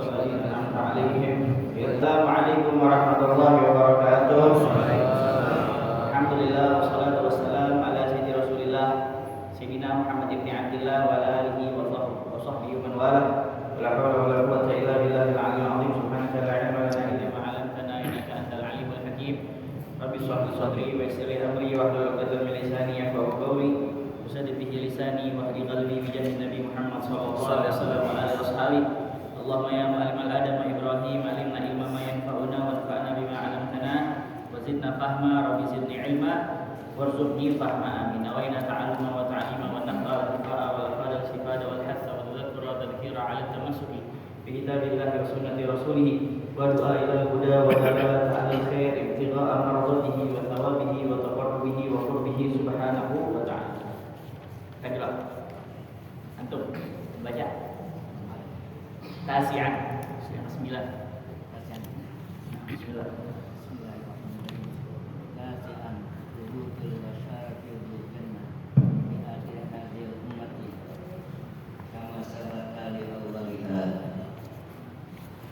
والذين أنعمت عليهم. السلام عليكم ورحمة الله وبركاته. Alhamdulillah wassalatu wassalamu ala sayyidi Rasulillah Sayyidina Muhammad ibn Abdillah wa ala alihi wa sahbihi man wala. La hawla wa la quwwata illa billahil aliyyil azim. Subhanaka la ilma lana illa ma 'allamtana innaka antal alimul hakim. Rabbi shrah li sadri wa yassir li amri wahlul 'uqdatam min lisani yafqahu qawli. Usaddid bihi lisani wa hdi qalbi bi jahi Nabi Muhammad sallallahu alaihi wasallam wa ala ashabihi. Allahumma ya mu'allimal Adam wa Ibrahim alimna ilma ma yanfa'una wanfa'na bima 'allamtana wa zidna fahma rabbi zidni ilma warzuqni fahma amin. Wa inna ta'alluma wa ta'lima wa naqara al-qara wal qadar sifada wal hasa wa tadhakkura wa tadhkira 'ala tamassuki bi kitabillahi wa sunnati rasulih wa du'a ila al-huda wa da'wat 'ala al-khair ibtigha'a mardatihi wa thawabihi wa taqarrubihi wa qurbihi subhanahu wa ta'ala. Lanjut. Antum baca Tasi'an yang 9. Tasi'an. Bismillah. Tasi'an Tuhukul wasyaratil jannah Di akhir hadil ummati Kama sabata li awwaliha.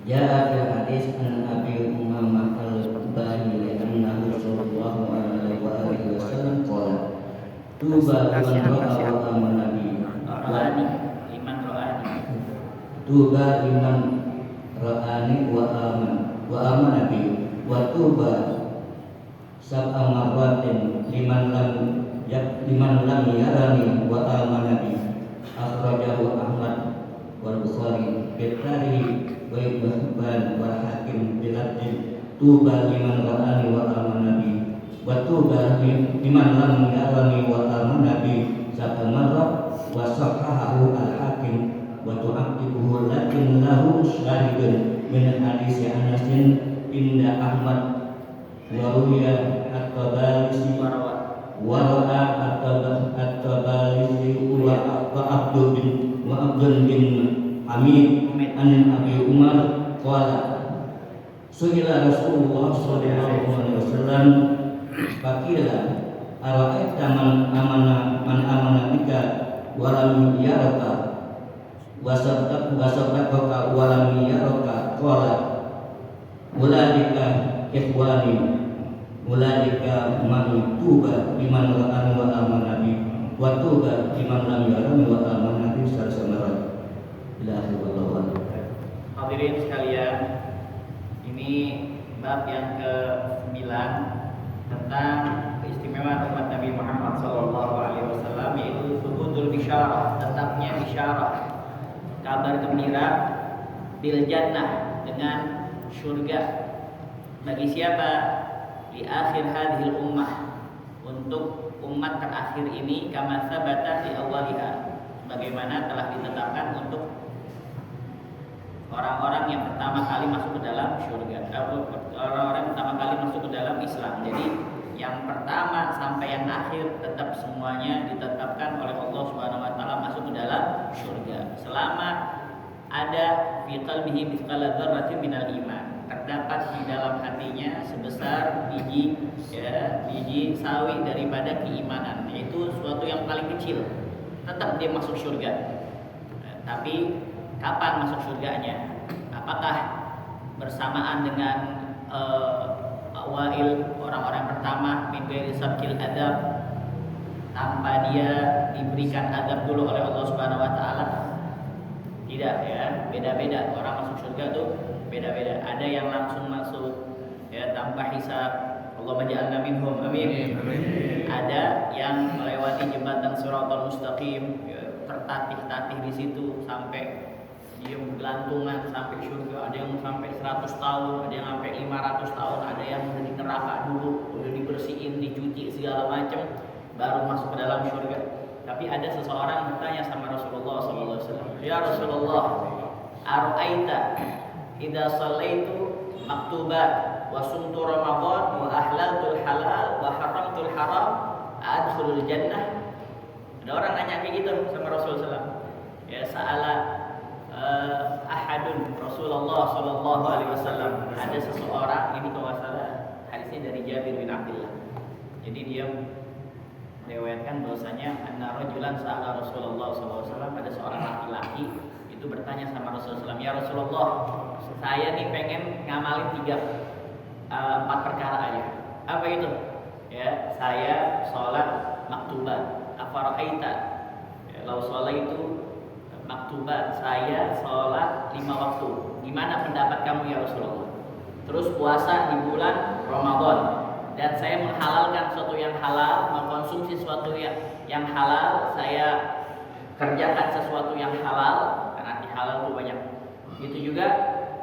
Ja'a fil hadis an Abi Umamah al-Bahili annahu sallallahu alaihi wa alihi wasallam qala Tuba liman ra'a wa amana bi Tuba liman ra'ani wa amana bi wa tuba sab'a marratin liman lam yarani wa amana bi. Akhrajahu Ahmad wal Bukhari bi tarihi wa Ibnu Hibban wal Hakim bi lafdhin tuba liman ra'ani wa amana bi wa tuba liman lam yarani wa amana bi sab'a marrat wa sahahahu al-Hakim wa tu'aqibuhu lakin lahu syahidun min hadis Anas inda Ahmad wa ruwiya at-Tabalisi wa ra'a at-Tabalisi wa Abdul bin Hamid an Abi Umar qala su'ila Rasulullah sallallahu alaihi wasallam faqila ara'aita man amana bika wa lam yaraka wasabaka walam yaraka qala ulaika ikhwani ulaika man tuba liman ra'ani wa amana bi wa tuba liman lam yarani wa amana bi sarsamara ila akhir wallahu. Hadirin sekalian, ini bab yang ke-9 tentang keistimewaan umat Nabi Muhammad sallallahu alaihi wasallam, yaitu thubutul bisyarah, tetapnya bisyarah, kabar gembira bil jannah, dengan surga. Bagi siapa? Di akhir hadhil ummah, untuk umat terakhir ini, kama sabata di awaliha, sebagaimana telah ditetapkan untuk orang-orang yang pertama kali masuk ke dalam surga, orang-orang yang pertama kali masuk ke dalam Islam. Jadi yang pertama sampai yang akhir tetap semuanya ditetapkan oleh Allah Subhanahu wa taala masuk ke dalam surga. Selama ada fi qalbihi mithqala dzarratin minal iman, terdapat di dalam hatinya sebesar biji sawi daripada keimanan, yaitu suatu yang paling kecil, tetap dia masuk surga. Tapi kapan masuk surganya? Apakah bersamaan dengan awail, orang-orang pertama, min ghairi sabqil adab, tanpa dia diberikan adab dulu oleh Allah Subhanahu wa taala? Tidak, ya, beda-beda. Orang masuk surga tuh beda-beda. Ada yang langsung masuk ya tanpa hisab. Allahumma ja'alna minhum, amin. Ada yang melewati jembatan Shiratal Mustaqim, ya, tertatih-tatih di situ sampai dia gelantungan sampai surga. Ada yang sampai 100 tahun, ada yang sampai 500 tahun, ada yang di neraka dulu, udah dibersihin, dicuci segala macam, baru masuk ke dalam surga. Tapi ada seseorang bertanya sama Rasulullah SAW, ya Rasulullah, ara'aita idza shallaitu maktubat wa sumtu ramadan wa ahlaltul halal wa haramtul haram adkhulul jannah? Ada orang nanya kayak gitu sama Rasulullah. Ya, sa'ala ahadun Rasulullah sallallahu alaihi wasallam. Ada seseorang, ini kalau salah hadisnya dari Jabir bin Abdullah. Jadi dia meriwayatkan bahwasanya anna rajulan sa'ala Rasulullah sallallahu alaihi wasallam, ada seorang laki-laki itu bertanya sama Rasulullah SAW, ya Rasulullah, saya nih pengen ngamalin 4 perkara aja. Apa itu? Ya, saya sholat maktubat. Afara'aita, ya, lau sholat itu maktubat, saya sholat 5 waktu. Gimana pendapat kamu ya Rasulullah? Terus puasa di bulan Ramadan, dan saya menghalalkan sesuatu yang halal, mengkonsumsi sesuatu yang halal, saya kerjakan sesuatu yang halal, karena arti halal itu banyak. Itu juga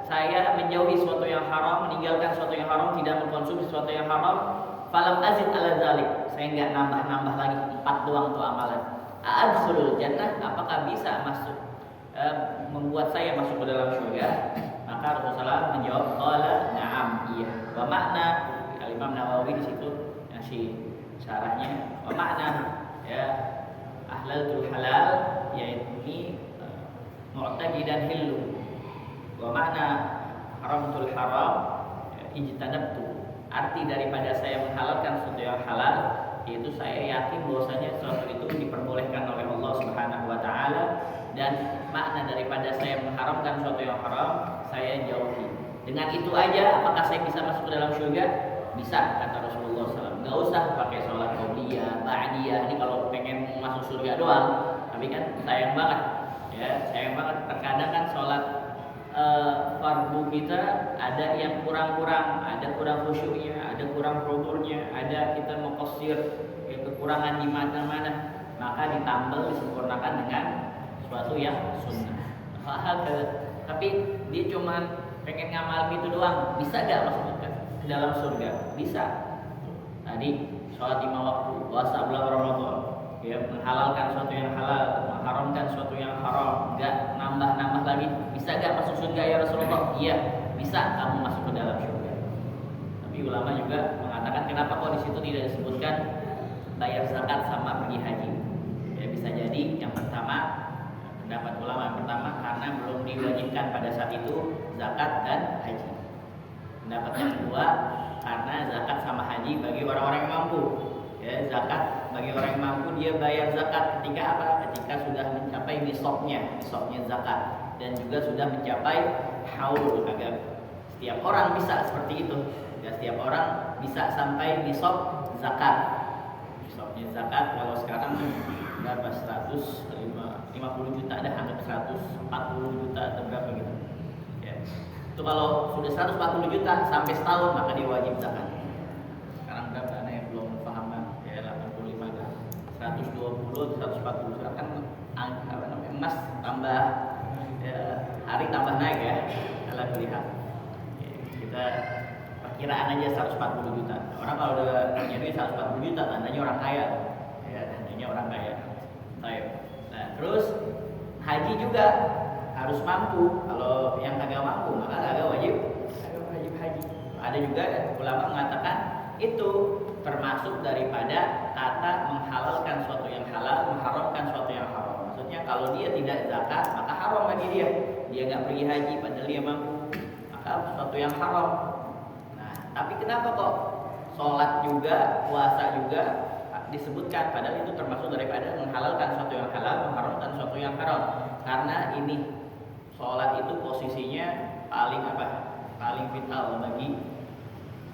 saya menjauhi sesuatu yang haram, meninggalkan sesuatu yang haram, tidak mengkonsumsi sesuatu yang haram. Falam azid ala zalik, saya enggak nambah-nambah lagi, 4 doang tuh amalan. Adkhulul jannah, apakah bisa masuk membuat saya masuk ke dalam surga? Maka Rasulullah menjawab, qala na'am, iya. Wa makna, Imam Nawawi di situ ngasih syarahnya. Wa makna, ya, ahlalul halal, yaitu mu'taqidan hillu. Wa makna haramul haram, ijtanabtu. Arti daripada saya menghalalkan sesuatu yang halal, yaitu saya yakin bahwasanya sesuatu itu diperbolehkan oleh Allah Subhanahu wa taala, dan makna daripada saya mengharamkan sesuatu yang haram, saya jauhi. Dengan itu aja apakah saya bisa masuk ke dalam surga? Bisa, kata Rasulullah SAW. Gak usah pakai sholat qobliyah, ba'diyah. Ini kalau pengen masuk surga doang. Tapi kan sayang banget, ya, sayang banget. Terkadang kan sholat fardu kita ada yang kurang-kurang, ada kurang khusyuknya, ada kurang hudurnya, ada kita mengqashir, ya, kekurangan di mana-mana, maka ditambal, disempurnakan dengan sesuatu yang sunnah. Tapi dia cuma pengen ngamal gitu doang, bisa gak masuk ke dalam surga? Bisa. Tadi sholat 5 waktu, puasa bulan Ramadan, ya, menghalalkan sesuatu yang halal, mengharamkan sesuatu yang haram, enggak nambah-nambah lagi. Bisa gak masuk surga ya Rasulullah? Iya, bisa, kamu masuk ke dalam surga. Tapi ulama juga mengatakan, kenapa kok di situ tidak disebutkan bayar zakat sama pergi haji? Ya, bisa jadi yang pertama, pendapat ulama yang pertama, karena belum diwajibkan pada saat itu zakat dan haji. Pendapat yang kedua, karena zakat sama haji bagi orang-orang yang mampu. Ya, zakat bagi orang yang mampu, dia bayar zakat ketika apa? Ketika sudah mencapai nisabnya zakat, dan juga sudah mencapai haul. Agar setiap orang bisa seperti itu. Ya, setiap orang bisa sampai nisab zakat. Nisabnya zakat kalau sekarang berapa? 150 juta, ada hampir 140 juta atau berapa gitu. Ya. Itu kalau sudah 140 juta sampai setahun maka dia wajib zakat. Sekarang berapa? Nah, yang belum paham kan? Ya 85 kan. 120, 140 sekarang kan apa namanya, emas tambah, ya, hari tambah naik ya. Kalau lihat. Ya, kita perkiraan aja 140 juta. Orang kalau udah punya duit 140 juta tandanya orang kaya. Ya, tandanya orang kaya. Baik. Nah, terus haji juga harus mampu. Kalau yang kagak mampu maka kagak wajib haji. Ada juga ulama mengatakan itu termasuk daripada kata menghalalkan sesuatu yang halal, mengharamkan sesuatu yang haram. Maksudnya kalau dia tidak zakat maka haram bagi dia. Dia nggak pergi haji padahal dia mampu, maka sesuatu yang haram. Nah, tapi kenapa kok sholat juga, puasa juga disebutkan, padahal itu termasuk daripada menghalalkan sesuatu yang halal, mengharamkan sesuatu yang haram. Karena ini sholat itu posisinya paling apa? Paling vital bagi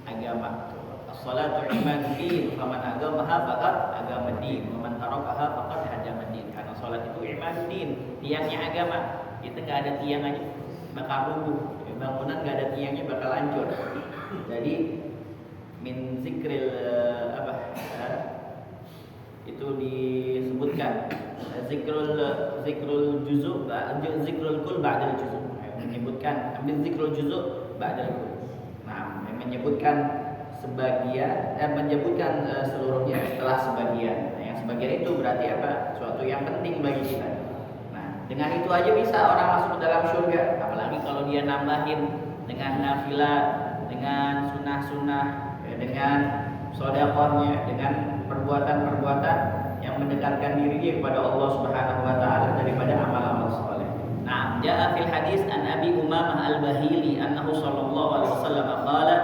agama. As-salatu imaduddin, faman agamaha faqad agamaddin, wa man tarakaha faqad hadamaddin. Karena sholat itu imaduddin, tiangnya agama. Itu nggak ada tiang aja bakal rubuh, bangunan nggak ada tiangnya bakal hancur. Jadi min zikril itu disebutkan zikrul juzuk, zikrul kul ba'dal juzuk, menyebutkan ambil zikrul juzuk ba'dal kul. Nah, menyebutkan sebagian, menyebutkan seluruhnya setelah sebagian. Nah, yang sebagian itu berarti apa? Suatu yang penting bagi kita. Nah, dengan itu aja bisa orang masuk ke dalam surga. Apalagi kalau dia nambahin dengan nafilah, dengan sunnah-sunnah, dengan sedekahnya, dengan perbuatan-perbuatan yang mendekatkan diri dia kepada Allah Subhanahu wa taala daripada amal-amal saleh. Nah, jaa fil hadis an Abi Umamah Al-Bahili annahu sallallahu alaihi wasallam qala,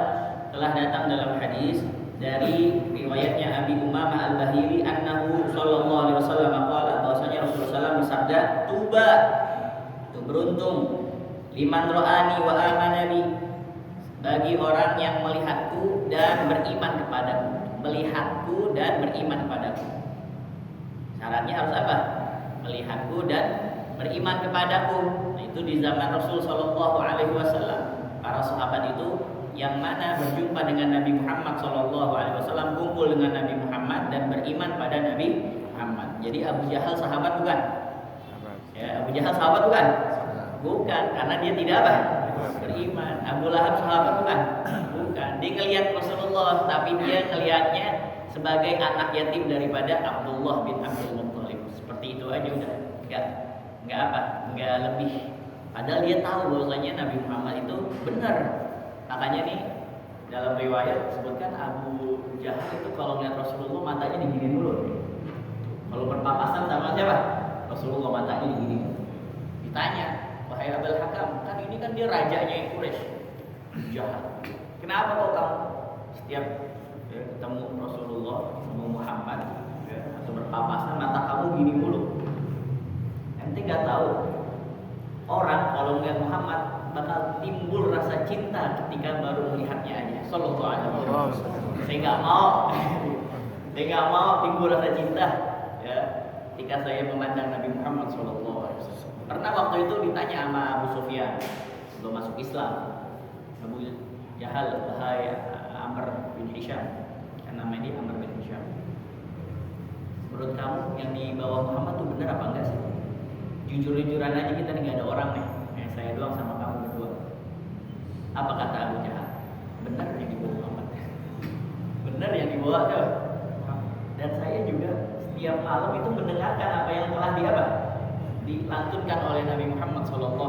telah datang dalam hadis dari riwayatnya Abi Umamah Al-Bahili annahu sallallahu alaihi wasallam qala, bahwasanya Rasulullah SAW bersabda, tuba beruntung liman ra'ani wa amana bi, bagi orang yang melihatku dan beriman kepadaku. Melihatku dan beriman kepadaku. Syaratnya harus apa? Melihatku dan beriman kepadaku. Nah, itu di zaman Rasul Shallallahu Alaihi Wasallam. Para sahabat itu yang mana berjumpa dengan Nabi Muhammad Shallallahu Alaihi Wasallam, kumpul dengan Nabi Muhammad dan beriman pada Nabi Muhammad. Jadi Abu Jahal sahabat bukan? Ya, Abu Jahal sahabat bukan? Bukan, karena dia tidak apa? Beriman. Abu Lahab sahabat bukan? Bukan. Dia ngelihat Rasulullah, tapi dia ngelihatnya sebagai anak yatim daripada Abdullah bin Abdul Muttalib. Seperti itu aja udah. Enggak apa? Enggak lebih. Padahal dia tahu bahwasanya Nabi Muhammad itu benar. Makanya nih dalam riwayat disebutkan Abu Jahal itu kalau melihat Rasulullah matanya diginiin dulu. Kalau berpapasan sama siapa? Rasulullah matanya diginiin. Ditanya, wahai Abul Hakam, kan ini kan dia rajanya Quraisy. Jahal. Kenapa kok kamu setiap ketemu Rasulullah, ketemu Muhammad, atau berpapasan mata kamu gini mulu? Ente nggak tahu orang kalau melihat Muhammad bakal timbul rasa cinta ketika baru melihatnya aja. Sallallahu alaihi wasallam. Saya nggak mau timbul rasa cinta ya ketika saya memandang Nabi Muhammad Sallallahu alaihi wasallam. Karena waktu itu ditanya sama Abu Sufyan sebelum masuk Islam. Abu Jahal, bahaya Amr bin Hisham. Karena nama dia Amr bin Hisham. Menurut kamu yang dibawa Muhammad itu benar apa enggak sih? Jujur-jujuran aja, kita nih nggak ada orang nih. Saya doang sama kamu berdua. Apa kata Abu Jahal? Benar yang dibawa Muhammad. Benar yang dibawa tuh. Dan saya juga setiap malam itu mendengarkan apa yang telah dilantunkan oleh Nabi Muhammad SAW.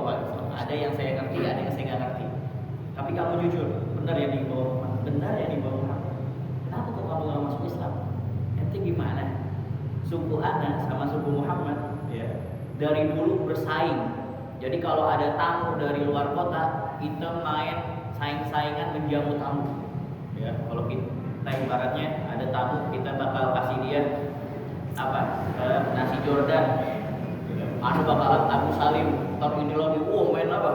Ada yang saya ngerti, ada yang saya nggak ngerti. Tapi kamu jujur, benar yang dibawa Muhammad. Benar yang dibawa Muhammad. Kenapa kok kamu nggak masuk Islam? Nanti gimana? Suku Ana sama suku Muhammad, ya, dari dulu bersaing. Jadi kalau ada tamu dari luar kota, kita main saing-saingan menjamu tamu. Ya, kalau kita ibaratnya ada tamu, kita bakal kasih dia apa? Nasi Jordan. Anu bakalan Abu Salim, ntar ini lagi, main apa?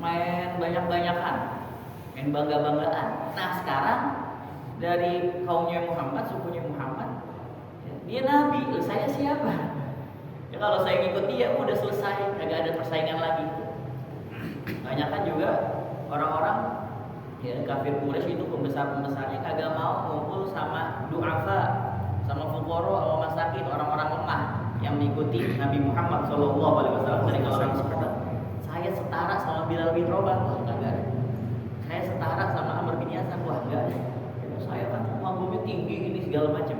Main banyak-banyakan, main bangga-banggaan. Nah sekarang dari kaumnya Muhammad, sukunya Muhammad, dia Nabi, saya siapa? Ya kalau saya ngikut dia udah selesai, kagak ada persaingan lagi. Banyak kan juga orang-orang ya kafir Quraisy itu pembesar-pembesarnya kagak mau ngumpul sama du'afa, sama fuqara, sama masakin, orang-orang lemah yang mengikuti Nabi Muhammad SAW dari kalangan sahabat. Saya setara sama Bilal bin Rabah, enggak. Saya setara sama Amr bin Yasar, enggak. Saya kan mabuknya tinggi ini segala macam.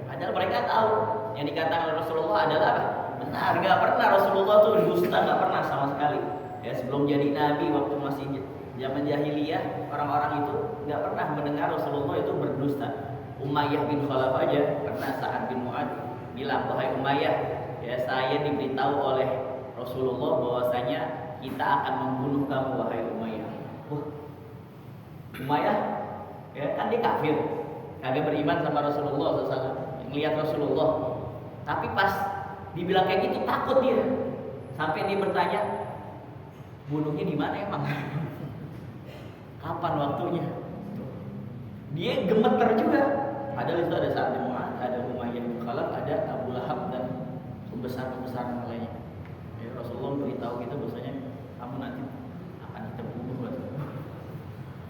Padahal mereka tahu yang dikatakan Rasulullah adalah apa? Benar, nggak pernah Rasulullah tuh dusta, nggak pernah sama sekali. Ya sebelum jadi nabi, waktu masih zaman jahiliyah, orang-orang itu nggak pernah mendengar Rasulullah itu berdusta. Umayyah bin Khalaf aja pernah Sa'ad bin Mu'adz bilang, wahai Umayyah, ya saya diberitahu oleh Rasulullah bahwasanya kita akan membunuh kamu, wahai Umayyah. Umayyah, ya kan dia kafir, kagak beriman sama Rasulullah SAW, ngelihat Rasulullah. Tapi pas dibilang kayak gitu takut dia, sampai dia bertanya, bunuhnya di mana emang? Kapan waktunya? Dia gemeter juga. Padahal itu ada Sa'ad bin Mu'adz, ada Umayyah bin Khalaf, ada Abu Lahab dan pembesar-pembesar yang lainnya. Ya, Rasulullah beritahu kita bahwasanya kamu nanti akan kita bunuh.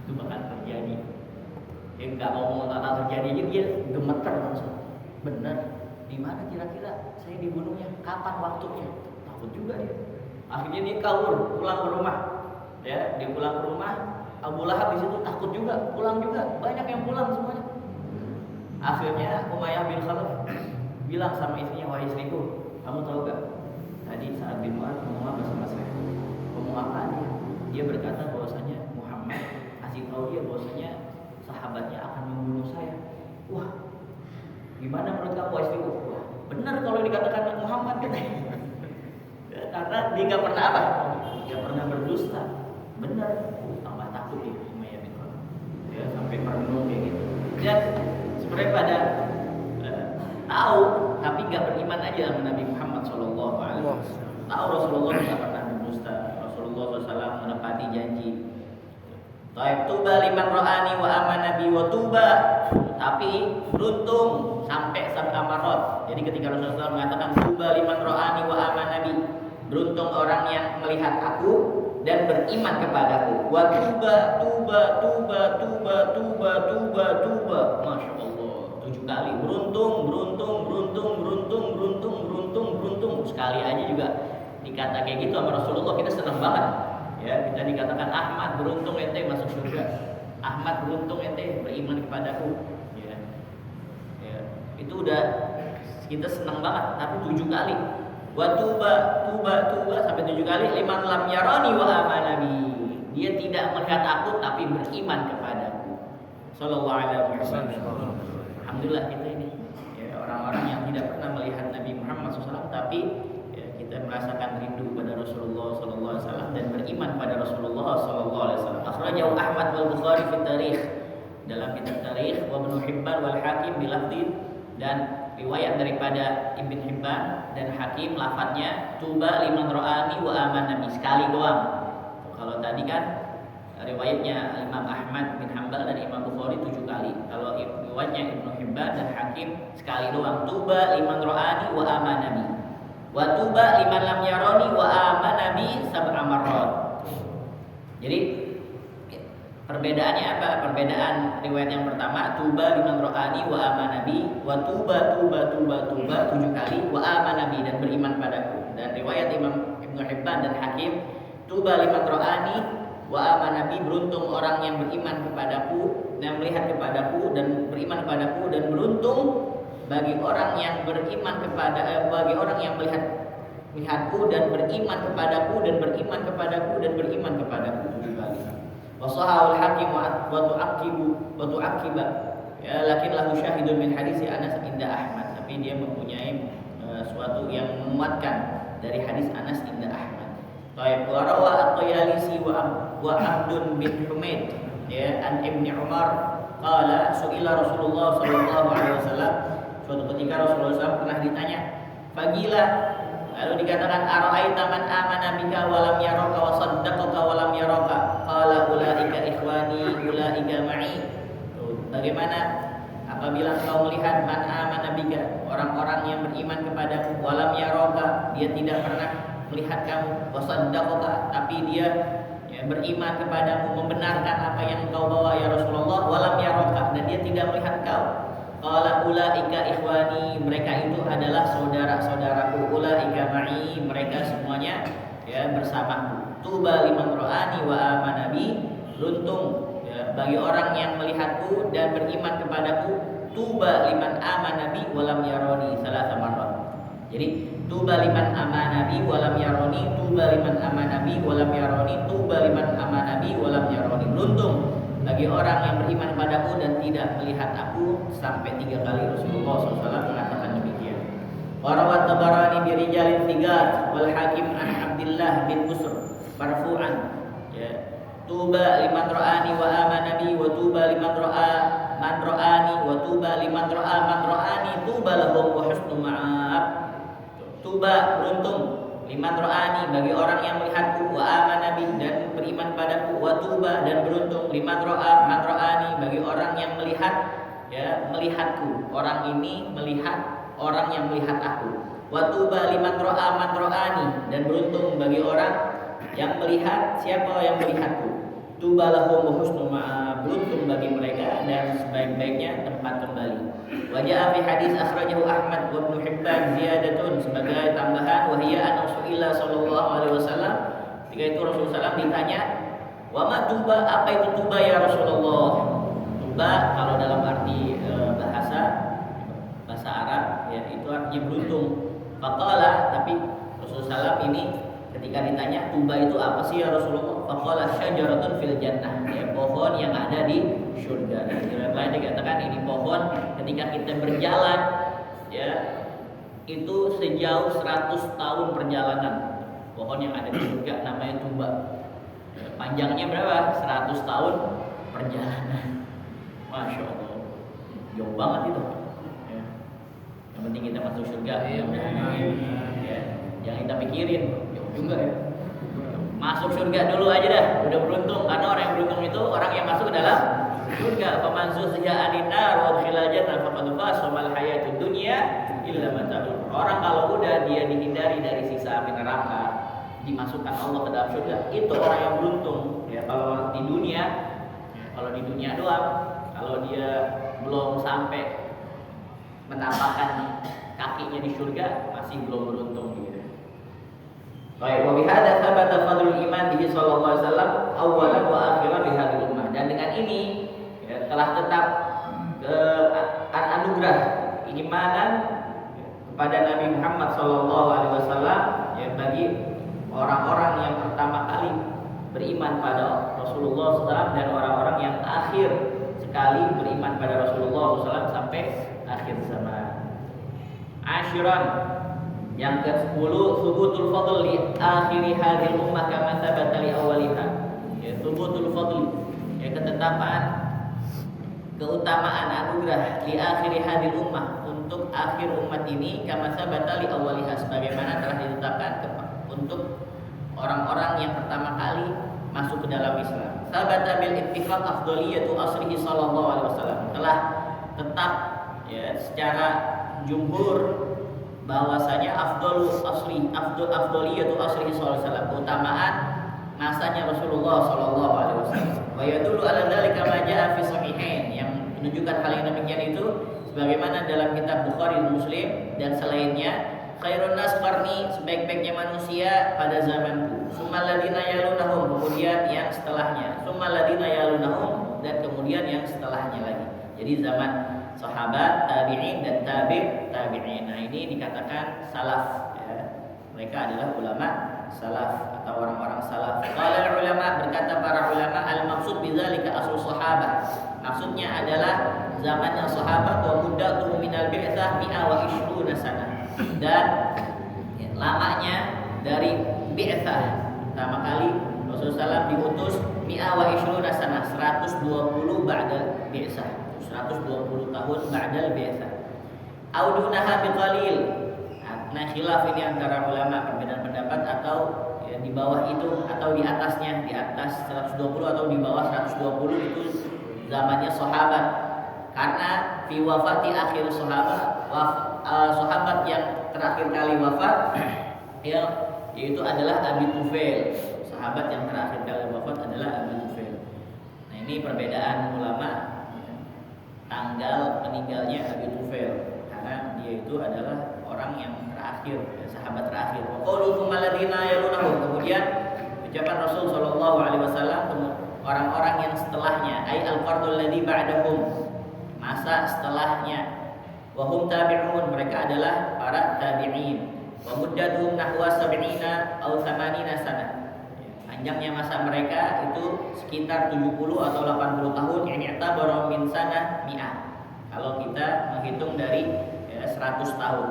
Itu bakal terjadi. Dia nggak ngomong bakal terjadi aja, dia gemeter langsung. Benar. Di mana kira-kira saya dibunuhnya? Kapan waktunya? Takut juga dia. Akhirnya dia kabur, pulang ke rumah. Ya, dia pulang ke rumah. Abu Lahab di situ takut juga, pulang juga. Banyak yang pulang semuanya. Akhirnya Umayyah bin Khalaf bilang sama istrinya, wahai istriku, kamu tahu gak? Tadi Sa'ad bin Mu'adz ngomong apa sama saya? Ngomong apa dia? Dia berkata bahwasanya Muhammad kasih tahu dia bahwasanya sahabatnya akan membunuh saya. Wah, gimana menurut kamu, wahai istriku? Wah, benar kalau dikatakan Muhammad katanya. Karena dia nggak pernah apa? Nggak pernah berdusta. Benar. Tambah takut dia Umayyah bin Khalaf. Ya sampai merenung kayak gitu. Dan sebenarnya pada tahu tapi nggak beriman aja sama Nabi Muhammad SAW. Tahu Rasulullah tidak pernah berdusta. Rasulullah SAW menepati janji. Taib tuba liman ra'ani wa amana bi wa tuba. Tapi beruntung sampai sab'a marot. Jadi ketika Rasulullah SAW mengatakan tuba liman ra'ani wa amana bi, beruntung orang yang melihat aku dan beriman kepadaku. Wa tuba tuba tuba tuba tuba tuba tuba. Masya Allah, 7 kali. Beruntung, beruntung, beruntung, beruntung, beruntung, beruntung, beruntung. Sekali aja juga dikata kayak gitu sama Rasulullah, kita senang banget. Ya, kita dikatakan Ahmad beruntung ente masuk surga. Ahmad beruntung ente beriman kepadaku. Ya. Ya. Itu udah kita senang banget. Tapi 7 kali. Wa tuba tuba tuba sampai 7 kali. Liman lam yarani wa amanabi. Dia tidak melihat aku tapi beriman kepadaku. Sallallahu alaihi wasallam. Alhamdulillah kita ini ya, orang-orang yang tidak pernah melihat Nabi Muhammad SAW, tapi ya, kita merasakan rindu pada Rasulullah SAW dan beriman pada Rasulullah SAW. Akhrajahu Ahmad wal Bukhari fi tarikh, dalam kitab tarikh, wa Ibnu Hibban wal Hakim bilafdin, dan riwayat daripada Ibn Hibban dan Hakim lafadznya tuba liman ra'ani wa amana bi, sekali doang. Kalau tadi kan riwayatnya Imam Ahmad bin Hanbal dan Imam Bukhari 7 kali. Kalau riwayatnya Ibnu Hibban dan Hakim sekali doang. Tuba liman ra'ani wa amana bi. Wa tuba liman lam yarani wa amana bi sab'a marrat. Jadi perbedaannya apa? Perbedaan riwayat yang pertama tuba liman ra'ani wa amana bi, wa tuba tuba tuba tuba 7 kali wa amana bi, dan beriman padaku. Dan riwayat Imam Ibnu Hibban dan Hakim tuba liman ra'ani wa amana bi, beruntung orang yang beriman kepadaku dan melihat kepadaku dan beriman kepadaku, dan beruntung bagi orang yang beriman kepada bagi orang yang melihatku dan beriman kepadaku dan beriman kepadaku dan beriman kepadaku 7 kali. Wa sahahul hakim wa tu'aqiba ya, lakin lahu syahidun min hadis Anas inda Ahmad, tapi dia mempunyai suatu yang menguatkan dari hadis Anas inda Ahmad. Taib wa rawa at-Tayalisi wa Abdun bin Humaid ya an Ibnu Umar qala su'ila Rasulullah sallallahu alaihi wasallam, suatu ketika Rasulullah SAW pernah ditanya fagila, lalu dikatakan ara'aita man amana bika wa lam yaraka wa saddaqaka wa lam yaraka, qala ulaika ikhwani ulaika ma'i. Bagaimana apabila engkau melihat man amana bika, orang-orang yang beriman kepadamu, wa lam yaraka, dia tidak pernah melihat kamu, wa saddaqaka, tapi dia ya, beriman kepadamu, membenarkan apa yang engkau bawa ya Rasulullah, wa lam yaraka, dan dia tidak melihat kau. Qala ulaika ikhwani, mereka itu adalah saudara-saudaraku, ulaika ma'i, mereka semuanya ya bersamaku. Tuba liman ra'ani wa amana bi, beruntung ya, bagi orang yang melihatku dan beriman kepadaku. Tuba liman amana bi wa lam yarani, salasa marrat. Jadi tuba liman amana bi wa lam yarani, tuba liman amana bi wa lam yarani, tuba liman amana bi wa lam yarani. Beruntung bagi orang yang beriman padaku dan tidak melihat aku, sampai 3 kali Rasulullah SAW mengatakan demikian. Warawat Tabarani bi rijalin thiqat wal Hakim an Abdullah bin Busr marfu'an ya, tuba liman ra'ani wa amana bi wa tuba liman ra'a man ra'ani wa tuba liman ra'a man ra'ani, tuba lahum wa husnu ma'ab. Tuba beruntung liman ra'ani, bagi orang yang melihatku, wa amana bi, dan beriman padaku, wa tuba, dan beruntung liman ra'a man ra'ani, bagi orang yang melihat ya, melihatku. Orang ini melihat orang yang melihat aku. Wa tuba liman ra'a man ra'ani, dan beruntung bagi orang yang melihat siapa yang melihatku. Tuba lahum wa husnu ma'ab, beruntung bagi mereka dan sebaik-baiknya tempat kembali. Wajah fi hadis akhrajahu Ahmad wa Ibnu Hibban ziyadatun, sebagai tambahan, wahia an Rasulullah sallallahu alaihi wasallam, ketika itu Rasulullah SAW ditanya, wa ma tuba, apa itu tuba ya Rasulullah? Tuba kalau dalam arti bahasa Arab ya, itu artinya beruntung. Faqala, tapi Rasulullah SAW ini ketika ditanya tuba itu apa sih ya Rasulullah? Faqala syajaratun fil jannah, ya, pohon yang ada di surga. Dan yang lain dikatakan ini pohon ketika kita berjalan ya, itu sejauh 100 tahun perjalanan. Pohon yang ada di surga namanya tuba. Ya, panjangnya berapa? 100 tahun perjalanan. Masya Allah, jauh banget itu. Ya. Yang penting kita masuk surga ya. Ya. Jangan kita pikirin, jauh juga ya. Masuk surga dulu aja dah, udah beruntung. Karena orang yang beruntung itu orang yang masuk ke dalam surga. Faman zuhziha 'anil nar wa udkhilal jannah faqad faz wa mal hayatud dunya illa mata'ul. Orang kalau udah dia dihindari dari siksa api neraka, dimasukkan Allah ke dalam surga, itu orang yang beruntung. Ya, kalau di dunia doang, kalau dia belum sampai menampakkan kakinya di surga, masih belum beruntung gitu. Baik, wa bihadza thabata fadlul iman bihi sallallahu alaihi wasallam awwalan wa akhiran li hadhihi ummah. Dan dengan ini ya, telah tetap anugerah keimanan kepada Nabi Muhammad sallallahu alaihi wasallam ya, bagi orang-orang yang pertama kali beriman pada Rasulullah SAW dan orang-orang yang akhir sekali beriman pada Rasulullah SAW sampai akhir zaman. Asyiran, yang ke-10, thubutul fadl li akhiri hadhil ummah kama thabata li awwaliha. Ya, thubutul fadl, ya, ketetapan keutamaan anugerah li akhiri hadhil ummah untuk akhir umat ini kama thabata li awwaliha, sebagaimana telah ditetapkan untuk orang-orang yang pertama kali masuk ke dalam Islam. Thabata bil ittifaq afdaliyatu asrihi sallallahu alaihi wasallam. Telah tetap ya secara jumhur bahwasanya afdaliyatu asrihi sallallahu alaihi wasallam, keutamaan masanya Rasulullah sallallahu alaihi wasallam. Wa yadullu ala dzalika ma jaa fi sahihain, yang menunjukkan hal yang demikian itu sebagaimana dalam kitab Bukhari dan Muslim dan selainnya. Khairun nas qarni, sebaik-baiknya manusia pada zamanku. Summal ladina yalunahum, kemudian yang setelahnya. Summal ladina yalunahum, dan kemudian yang setelahnya lagi. Jadi zaman sahabat, tabi'in dan tabi'in. Nah, ini dikatakan salaf ya. Mereka adalah ulama salaf atau orang-orang salaf. Qala ulama, berkata para ulama, al-maqsud bidzalika asrul sahabah. Maksudnya adalah zamannya sahabat, wa muddatuhum minal bi'tsah 120 sanah. Dan ya, lamanya dari bi'tsah, pertama kali Rasulullah SAW diutus 120 sanah, 120 ba'dal bi'tsah, 120 tahun ba'dal bi'tsah. Audunaha biqalil. Nah, khilaf ini antara ulama, perbedaan pendapat, atau ya, di bawah itu atau di atasnya, di atas 120 atau di bawah 120 itu zamannya sahabat. Karena fi wafati akhir sahabat, sahabat yang terakhir kali wafat ya, yaitu adalah Abi Tufail. Sahabat yang terakhir kali wafat adalah Abi Tufail. Nah, ini perbedaan ulama ya, tanggal meninggalnya Abi Tufail, karena dia itu adalah orang yang terakhir ya, sahabat terakhir. Wa qauluhum alladziina yalunahum, kemudian ucapan Rasul sallallahu alaihi wasallam orang-orang yang setelahnya, ai al-qardul ladzi ba'dahum, masa setelahnya. Wahum tabi'un, mereka adalah para tabi'in. Wa muddatuhum nahwa 70 atau 80 sanah. Panjangnya masa mereka itu sekitar 70 atau 80 tahun, ini i'tabara min sanah mi'ah. Kalau kita menghitung dari ya, 100 tahun.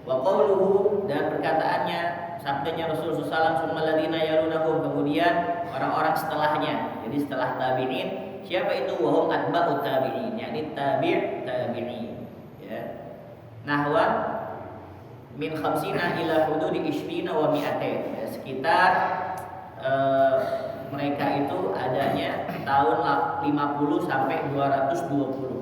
Wa qauluhu, dan perkataannya, sabdanya Rasulullah SAW, summal ladzina yalunahum, kemudian orang-orang setelahnya. Jadi setelah tabi'in, siapa itu? Wahum atba'ut tabi'in, yakni tabi'in. Nahwa min khamsina ila hududi ishrina wa mi'atain, ya, sekitar mereka itu adanya tahun 50 sampai 220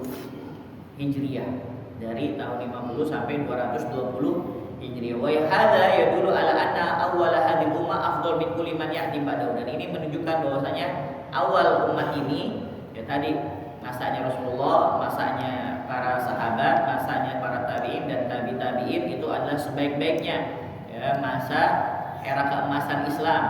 Hijriah, dari tahun 50 sampai 220 Hijriah. Wa hadza yadullu ala anna awwal hadhihi ummah afdal min kulli man ya'ti ba'dahu. Dan ini menunjukkan bahwasanya awal umat ini ya tadi masanya Rasulullah, masanya para sahabat, masanya para tabi'in dan tabi'in itu adalah sebaik-baiknya ya, masa era keemasan Islam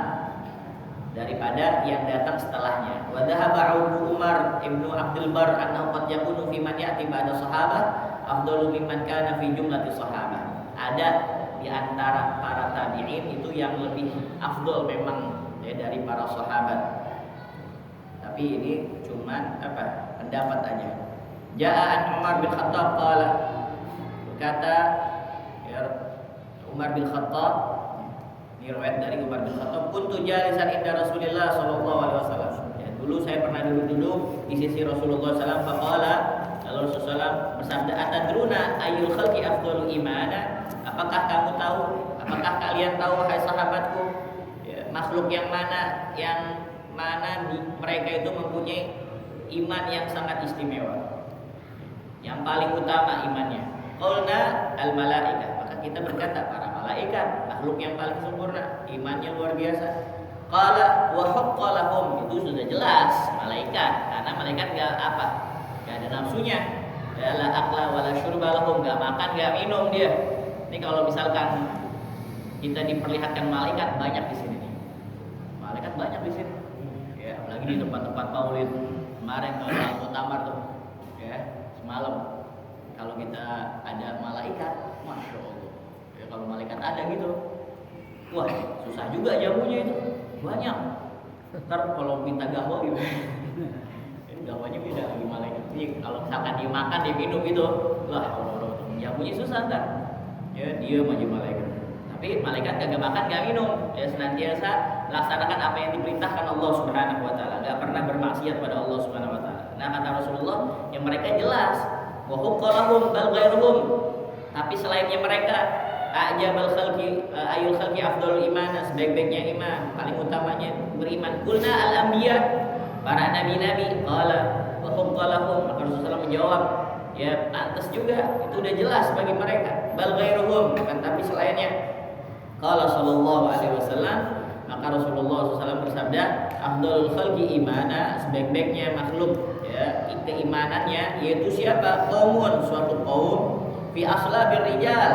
daripada yang datang setelahnya. Wa dhahaba Umar ibnu Abdul Bar annahu qad yakunu fi man ya'ti ba'da sahabah afdalu mimman kana fi jumlati sahabah. Ada di antara para tabi'in itu yang lebih afdal memang ya, dari para sahabat. Tapi ini cuman pendapat aja. Ja'an Umar bin Khattab qala, berkata ya, Umar bin Khattab, ini riwayat dari Umar bin Khattab, kuntu jalisan inda Rasulillah sallallahu alaihi wasallam. Ya, dulu saya pernah duduk di sisi Rasulullah sallallahu alaihi wasallam. Faqala, lalu Rasulullah bersabda, atadruna ayyul khalqi afdalul imana? Apa apakah kamu tahu? Apakah kalian tahu hai sahabatku? Ya, makhluk yang mana mereka itu mempunyai iman yang sangat istimewa, yang paling utama imannya. Qulna al malaikah, maka kita berkata para malaikat, makhluk yang paling sempurna, imannya luar biasa. Qala wa haqqa lahum, itu sudah jelas malaikat, karena malaikat enggak ada nafsunya. Ya la akla wala syurba lahum, enggak makan, enggak minum dia. Ini kalau misalkan kita diperlihatkan malaikat banyak di sini nih. Malaikat banyak di sini. Ya, apalagi di tempat-tempat maulid. Kemarin kalau muktamar tuh, ya, semalam. Kalau kita ada malaikat, masya Allah. Ya, kalau malaikat ada gitu, wah susah juga jamunya itu, banyak. Ntar kalau minta gahwa gitu, gahwanya beda lagi malaikat. Jadi kalau misalkan dia makan, dia minum gitu, wah jamunya susah ntar. Ya dia aja malaikat. Tapi malaikat gak makan, gak minum. Ya senantiasa melaksanakan apa yang diperintahkan Allah Subhanahu wa taala, gak pernah bermaksiat pada Allah Subhanahu wa taala. Nah, kata Rasulullah, yang mereka jelas wa huqqalahum bal ghairuhum. Tapi selainnya mereka, ajabal khalqi ayul khalqi afdalul iman, sebaik-baiknya iman, paling utamanya beriman. Qulna al anbiya, para nabi-nabi. Qala wa huqqalahum, maka Rasulullah menjawab, ya pantas juga, itu udah jelas bagi mereka. Bal ghairuhum, kan tapi selainnya. Qala sallallahu alaihi wasallam, maka Rasulullah SAW bersabda, afdalul khalqi imana, sebaik-baiknya makhluk ya keimanannya yaitu siapa? Qaumun, suatu kaum fi aslabir rijal,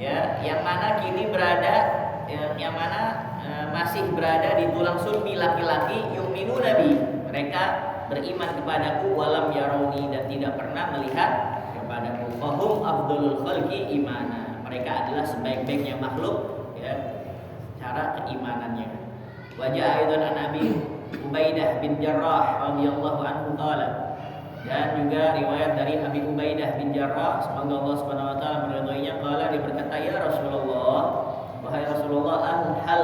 ya yang mana kini berada yang mana masih berada di tulang sulbi laki-laki, yu'minu nabi, mereka beriman kepadaku walam yarawni, dan tidak pernah melihat kepadaku. Fahum afdalul khalqi imana, mereka adalah sebaik-baiknya makhluk ya cara keimanannya. Wajah aidan an Abi Ubaidah bin Jarrah radhiyallahu anhu qala, dan juga riwayat dari Abi Ubaidah bin Jarrah, semoga Allah Subhanahu wa taala meridhoinya, qala, dia berkata, ya Rasulullah, wahai Rasulullah, hal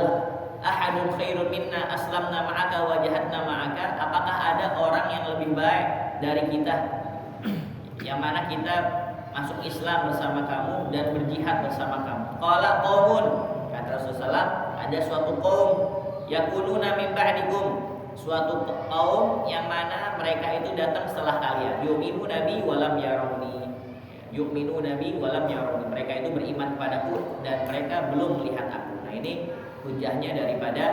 ahadun khairun minna aslamna ma'aka wa jahadna ma'aka, apakah ada orang yang lebih baik dari kita yang mana kita masuk Islam bersama kamu dan berjihad bersama kamu? Qala qaumun, kata Rasulullah, ada suatu kaum yakununa min ba'dikum, suatu kaum yang mana mereka itu datang setelah kalian, yu'minu nabi walam yarawni, yu'minu nabi walam yarawni, mereka itu beriman kepadaku dan mereka belum melihat aku. Nah, ini hujahnya daripada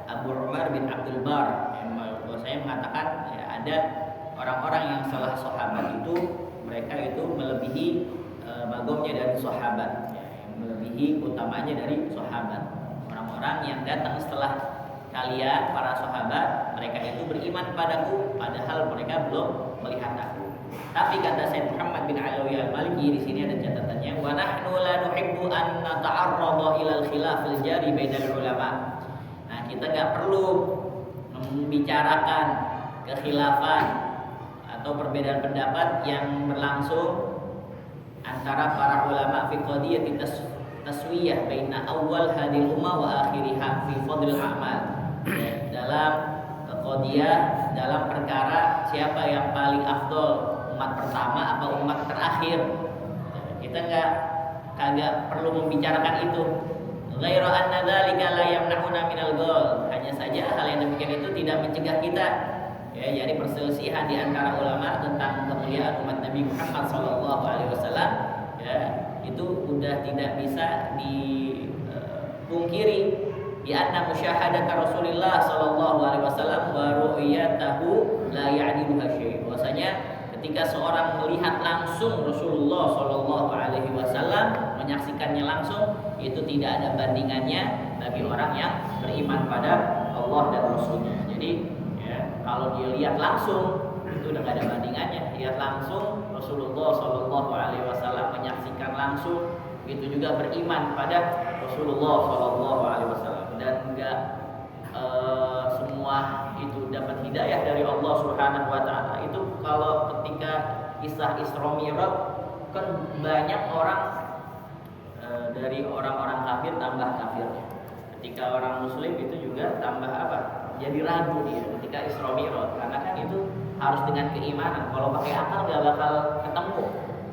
Abu Umar bin Abdul Bar yang saya mengatakan ya, ada orang-orang yang setelah sahabat itu mereka itu melebihi magomnya dari sahabat ya, melebihi utamanya dari sahabat. Orang-orang yang datang setelah kalian para sahabat, mereka itu beriman padaku padahal mereka belum melihat aku. Tapi kata Sayyid Muhammad bin Alawi al-Maliki, di sini ada catatannya, wa nahnu la nuhibbu an nata'arrada ila al-khilaf al-jari bainal ulama. Nah, kita enggak perlu membicarakan kekhilafan atau perbedaan pendapat yang berlangsung antara para ulama fi qadiyati taswiyah baina awal hadil ummah wa akhiriha fi fadlil a'mal, dalam qadiyah, dalam perkara siapa yang paling afdol, umat pertama apa umat terakhir. Kita kagak perlu membicarakan itu. Ghairu anna dzalika la yamna'una minal ghul, hanya saja hal yang demikian itu tidak mencegah kita ya jadi perselisihan di antara ulama tentang kemuliaan umat Nabi Muhammad sallallahu alaihi wasallam ya, itu udah tidak bisa dipungkiri. Di anna musyahadat Rasulullah sallallahu alaihi wasallam wa ru'yatahu la ya'diluha syai', bahwasanya ketika seorang melihat langsung Rasulullah sallallahu alaihi wasallam, menyaksikannya langsung, itu tidak ada bandingannya bagi orang yang beriman pada Allah dan Rasulnya. Jadi ya, kalau dia lihat langsung itu udah gak ada bandingannya. Lihat langsung Rasulullah sallallahu alaihi wasallam, menyaksikan langsung, itu juga beriman pada Rasulullah sallallahu alaihi wasallam. Dan enggak semua itu dapat hidayah dari Allah Subhanahu wa taala. Itu kalau ketika kisah Isra Mi'raj kan banyak orang dari orang-orang kafir tambah kafir. Ketika orang muslim itu juga tambah apa? Jadi ragu dia ketika Isra Mi'raj, karena kan itu harus dengan keimanan. Kalau pakai akal enggak bakal ketemu.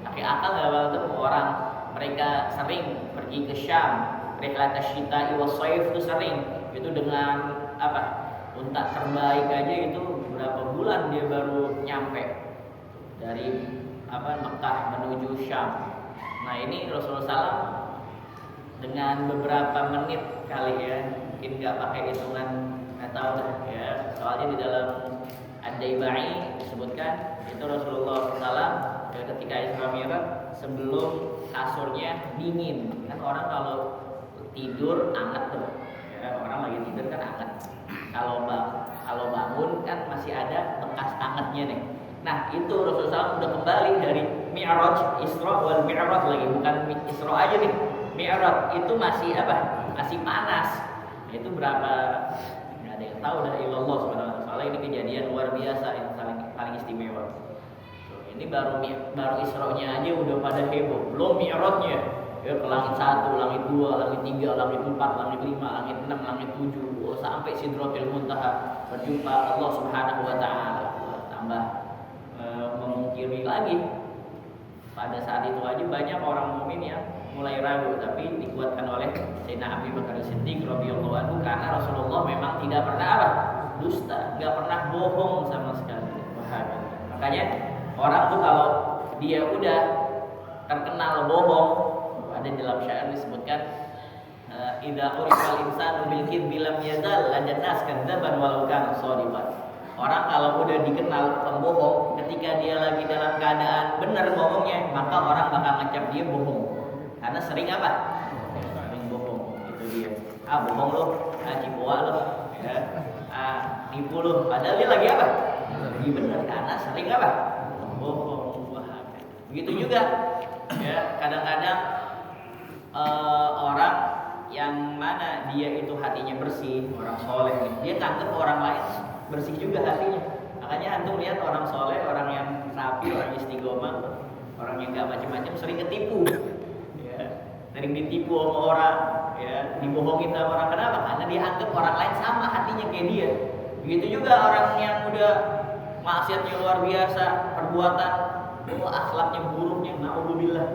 Pakai akal enggak bakal ketemu. Orang mereka sering pergi ke Syam, rihlat asyita'i was-shaif itu sering. Itu dengan apa? Unta terbaik aja itu berapa bulan dia baru nyampe dari Mekah menuju Syam. Nah, ini Rasulullah SAW dengan beberapa menit kali ya, mungkin nggak pakai hitungan, nggak tahu dah ya. Soalnya di dalam Ad-Daibai disebutkan itu Rasulullah SAW ketika Isra Mi'raj sebelum kasurnya dingin. Kan orang kalau tidur hangat tuh, ya, orang lagi tidur kan hangat. Kalau bangun kan masih ada bekas hangatnya nih. Nah, itu Rasulullah SAW udah kembali dari Mi'raj, Isra wal Mi'raj lagi, bukan Isra aja nih. Mi'raj itu masih masih panas. Itu berapa? Nggak ada yang tahu dari Allah Subhanahu wa taala. Ini kejadian luar biasa yang paling istimewa. Ini baru Isra-nya aja udah pada heboh, belum Mi'rajnya. Ya, ke langit 1, langit 2, langit 3, langit 4, langit 5, langit 6, langit 7, sampai Sidratil Muntaha berjumpa Allah Subhanahu wa taala. Tambah memungkiri lagi. Pada saat itu aja banyak orang mukmin yang mulai ragu, tapi dikuatkan oleh Sayyidina Abu Bakar Siddiq radhiyallahu anhu karena Rasulullah memang tidak pernah dusta, nggak pernah bohong sama sekali. Makanya orang tuh kalau dia udah terkenal bohong, ada di dalam syair disebutkan idza urifal insanu bil kidbi lam yazal lajannas kadzaban walau kana shadiqan. Orang kalau udah dikenal pembohong, ketika dia lagi dalam keadaan benar bohongnya, maka orang bakal ngecap dia bohong. Karena sering sering bohong. Itu dia. Bohong lo, cipoa lo, ya. Nipu lo. Padahal dia lagi lagi benar karena sering bohong. Begitu juga, ya. Kadang-kadang orang yang mana dia itu hatinya bersih, orang soleh, dia nganggep orang lain bersih juga hatinya. Makanya antum lihat orang soleh, orang yang rapi, orang istiqomah, orang yang nggak macam-macam sering ketipu, ya, sering ditipu sama orang, ya, dibohongin sama orang. Kenapa? Karena dia anggap orang lain sama hatinya kayak dia. Begitu juga orang yang udah maksiatnya luar biasa, perbuatan, akhlaknya buruknya, na'udzubillah,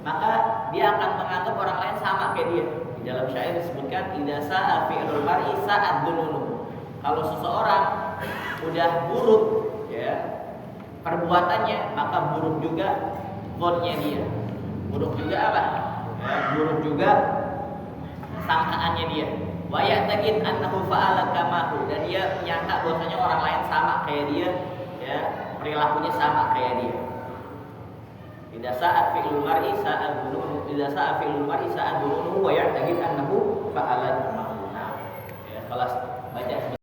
maka dia akan menganggap orang lain sama kayak dia. Di dalam syair disebutkan idza sa'a fi'lul mar'i sa'ad dununu. Kalau seseorang udah buruk, ya, perbuatannya, maka buruk juga zonnya dia. Buruk juga buruk juga sangkaannya dia. Wa ya'taqid annahu fa'ala kamahu, dan dia menyangka bahwasanya orang lain sama kayak dia, ya, perilakunya sama kayak dia. Idza sa'a fi'lul mar'i sa'ad dununu, idza sa'a fi'lul mar'i sa'ad dununu wa ya'taqid annahu fa'ala kamahu. Nah, ya, kalau baca